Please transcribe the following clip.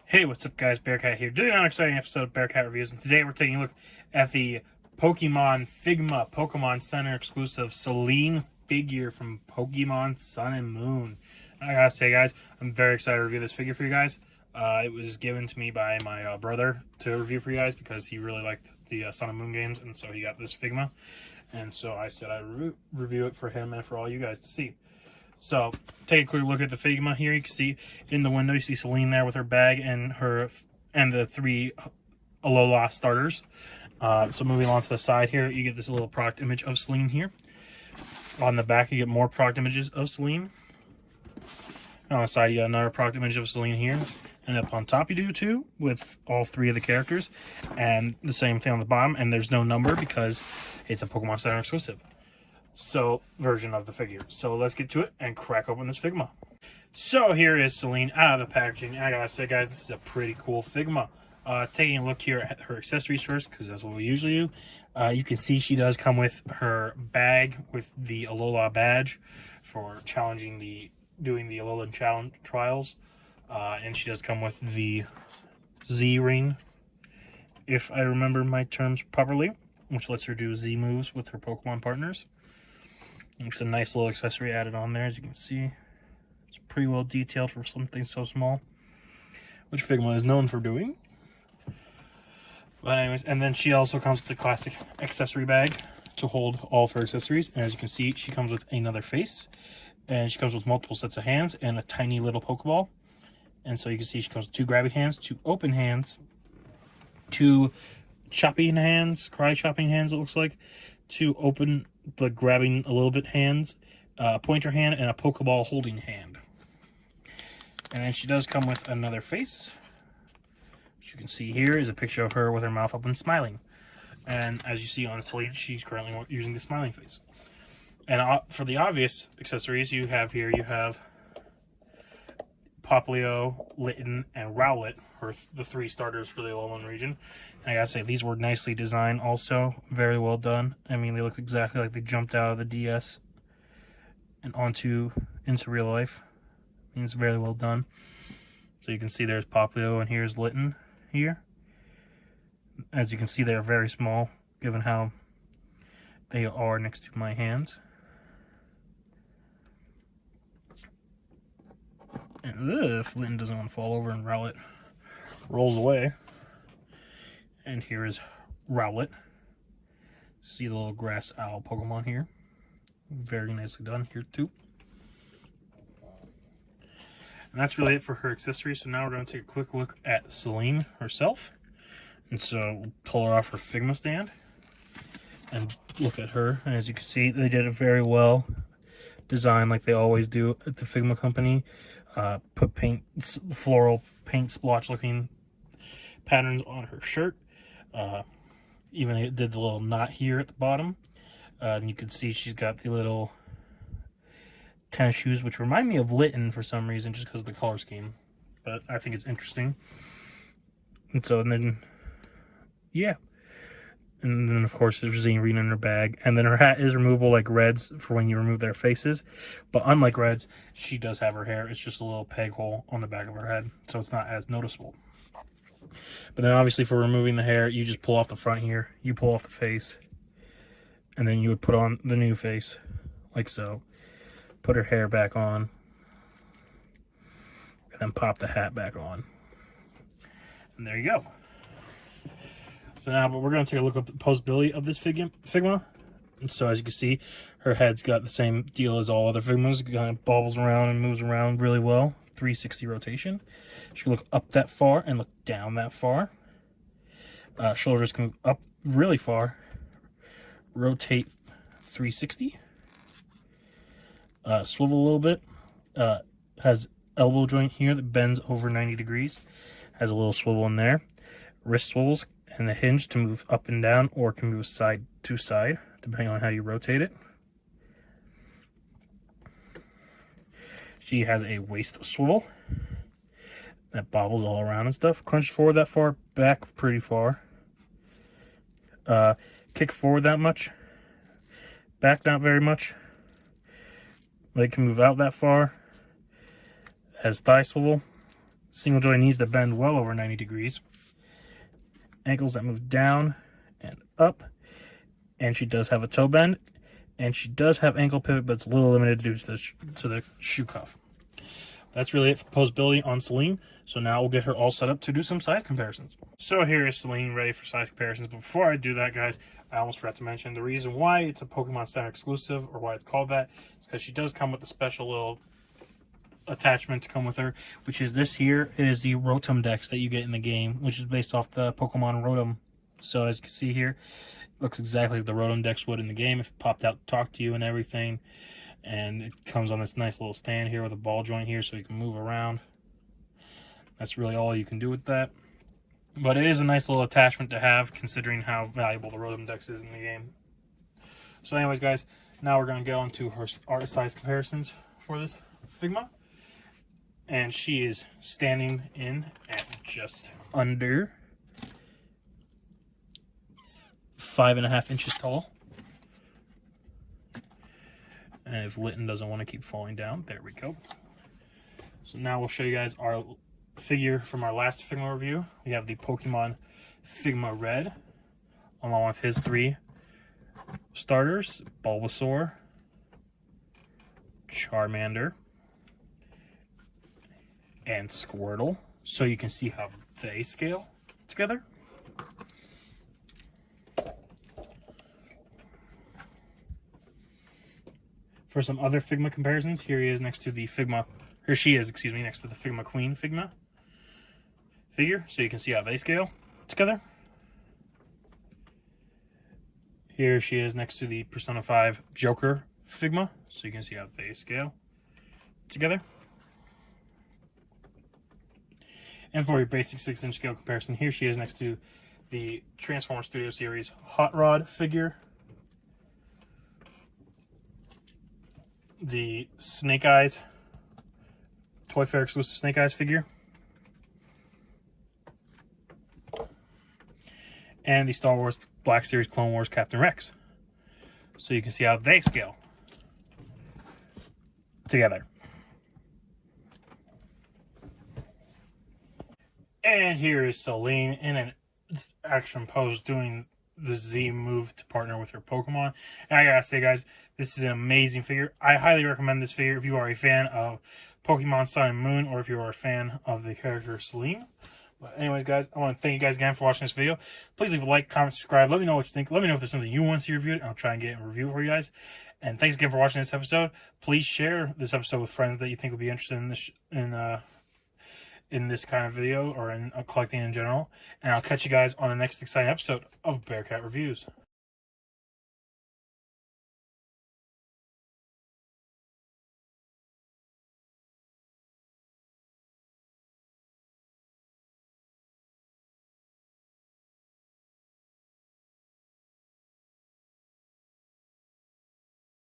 Hey, what's up guys, Bearcat here, doing an exciting episode of Bearcat Reviews, and today we're taking a look at the Pokemon Figma Pokémon Center exclusive Selene figure from Pokemon Sun and Moon. And I gotta say guys, I'm very excited to review this figure for you guys. It was given to me by my brother to review for you guys because he really liked the Sun and Moon games, and so he got this Figma. And so I said I'd review it for him and for all you guys to see. So, take a quick look at the Figma here. You can see in the window, you see Selene there with her bag and the three Alola starters. So moving along to the side here, you get this little product image of Selene here. On the back, you get more product images of Selene. And on the side, you got another product image of Selene here. And up on top, you do too, with all three of the characters. And the same thing on the bottom, and there's no number because it's a Pokemon Center exclusive. So, version of the figure. So let's get to it and crack open this Figma. So here is Selene out of the packaging. I gotta say guys, this is a pretty cool Figma. Taking a look here at her accessories first, because that's what we usually do. You can see she does come with her bag with the Alola badge for doing the Alolan challenge trials. And she does come with the Z ring, if I remember my terms properly, which lets her do Z moves with her Pokemon partners. It's a nice little accessory added on there, as you can see. It's pretty well detailed for something so small, which Figma is known for doing. But anyways, and then she also comes with the classic accessory bag to hold all of her accessories. And as you can see, she comes with another face. And she comes with multiple sets of hands and a tiny little Pokeball. And so you can see she comes with two grabbing hands, two open hands, two chopping hands, cry chopping hands, it looks like, two open but grabbing a little bit hands, a pointer hand, and a Pokeball holding hand. And then she does come with another face. As you can see here is a picture of her with her mouth open smiling. And as you see on the sleeve, she's currently using the smiling face. And for the obvious accessories you have here, you have Popplio, Litten, and Rowlet, or the three starters for the Alolan region. And I gotta say, these were nicely designed also. Very well done. I mean, they look exactly like they jumped out of the DS and into real life. I mean, it's very well done. So you can see there's Popplio and here's Litten here. As you can see, they're very small, given how they are next to my hands. And if Litten doesn't want to fall over and Rowlet rolls away. And here is Rowlet. See the little grass owl Pokemon here. Very nicely done here too. And that's really it for her accessories. So now we're going to take a quick look at Selene herself. And so we'll pull her off her Figma stand and look at her. And as you can see, they did a very well design like they always do at the Figma company. Put floral paint splotch looking patterns on her shirt. Even it did the little knot here at the bottom. And you can see she's got the little tennis shoes, which remind me of Litten for some reason, just because of the color scheme. But I think it's interesting. And so, and then, yeah. And then, of course, there's Zine in her bag. And then her hat is removable like Red's for when you remove their faces. But unlike Red's, she does have her hair. It's just a little peg hole on the back of her head. So it's not as noticeable. But then, obviously, for removing the hair, you just pull off the front here. You pull off the face. And then you would put on the new face, like so. Put her hair back on. And then pop the hat back on. And there you go. So now, but we're going to take a look at the posability of this Figma. And so as you can see, her head's got the same deal as all other Figmas. It kind of bobbles around and moves around really well. 360 rotation. She can look up that far and look down that far. Shoulders can move up really far. Rotate 360. Swivel a little bit. Has elbow joint here that bends over 90 degrees. Has a little swivel in there. Wrist swivels and the hinge to move up and down, or can move side to side, depending on how you rotate it. She has a waist swivel that bobbles all around and stuff. Crunch forward that far, back pretty far. Kick forward that much, back not very much. Leg can move out that far. Has thigh swivel, single joint needs to bend well over 90 degrees. Ankles that move down and up. And she does have a toe bend. And she does have ankle pivot, but it's a little limited due to the shoe cuff. That's really it for posability on Selene. So now we'll get her all set up to do some size comparisons. So here is Selene ready for size comparisons. But before I do that, guys, I almost forgot to mention the reason why it's a Pokemon Center exclusive, or why it's called that, is because she does come with a special little attachment to come with her, which is this here. It is the Rotom Dex that you get in the game, which is based off the Pokemon Rotom. So as you can see here, it looks exactly like the Rotom Dex would in the game if it popped out to talk to you and everything. And it comes on this nice little stand here with a ball joint here so you can move around. That's really all you can do with that. But it is a nice little attachment to have, considering how valuable the Rotom Dex is in the game. So anyways, guys, now we're going to go into our size comparisons for this Figma. And she is standing in at just under 5.5 inches tall. And if Litten doesn't want to keep falling down, there we go. So now we'll show you guys our figure from our last Figma review. We have the Pokemon Figma Red, along with his 3 starters: Bulbasaur, Charmander, and Squirtle. So you can see how they scale together. For some other Figma comparisons, here he is next to the Figma, or she is, excuse me, next to the Figma Queen Figma figure, so you can see how they scale together. Here she is next to the Persona 5 Joker Figma, so you can see how they scale together. And for your basic 6-inch scale comparison, here she is next to the Transformers Studio Series Hot Rod figure, the Snake Eyes, Toy Fair exclusive Snake Eyes figure, and the Star Wars Black Series Clone Wars Captain Rex. So you can see how they scale together. And here is Selene in an action pose doing the Z move to partner with her Pokemon. And I gotta say, guys, this is an amazing figure. I highly recommend this figure if you are a fan of Pokemon Sun and Moon, or if you are a fan of the character Selene. But anyways, guys, I want to thank you guys again for watching this video. Please leave a like, comment, subscribe. Let me know what you think. Let me know if there's something you want to see reviewed, and I'll try and get a review for you guys. And thanks again for watching this episode. Please share this episode with friends that you think would be interested in this in this kind of video, or in collecting in general. And I'll catch you guys on the next exciting episode of Bearcat Reviews.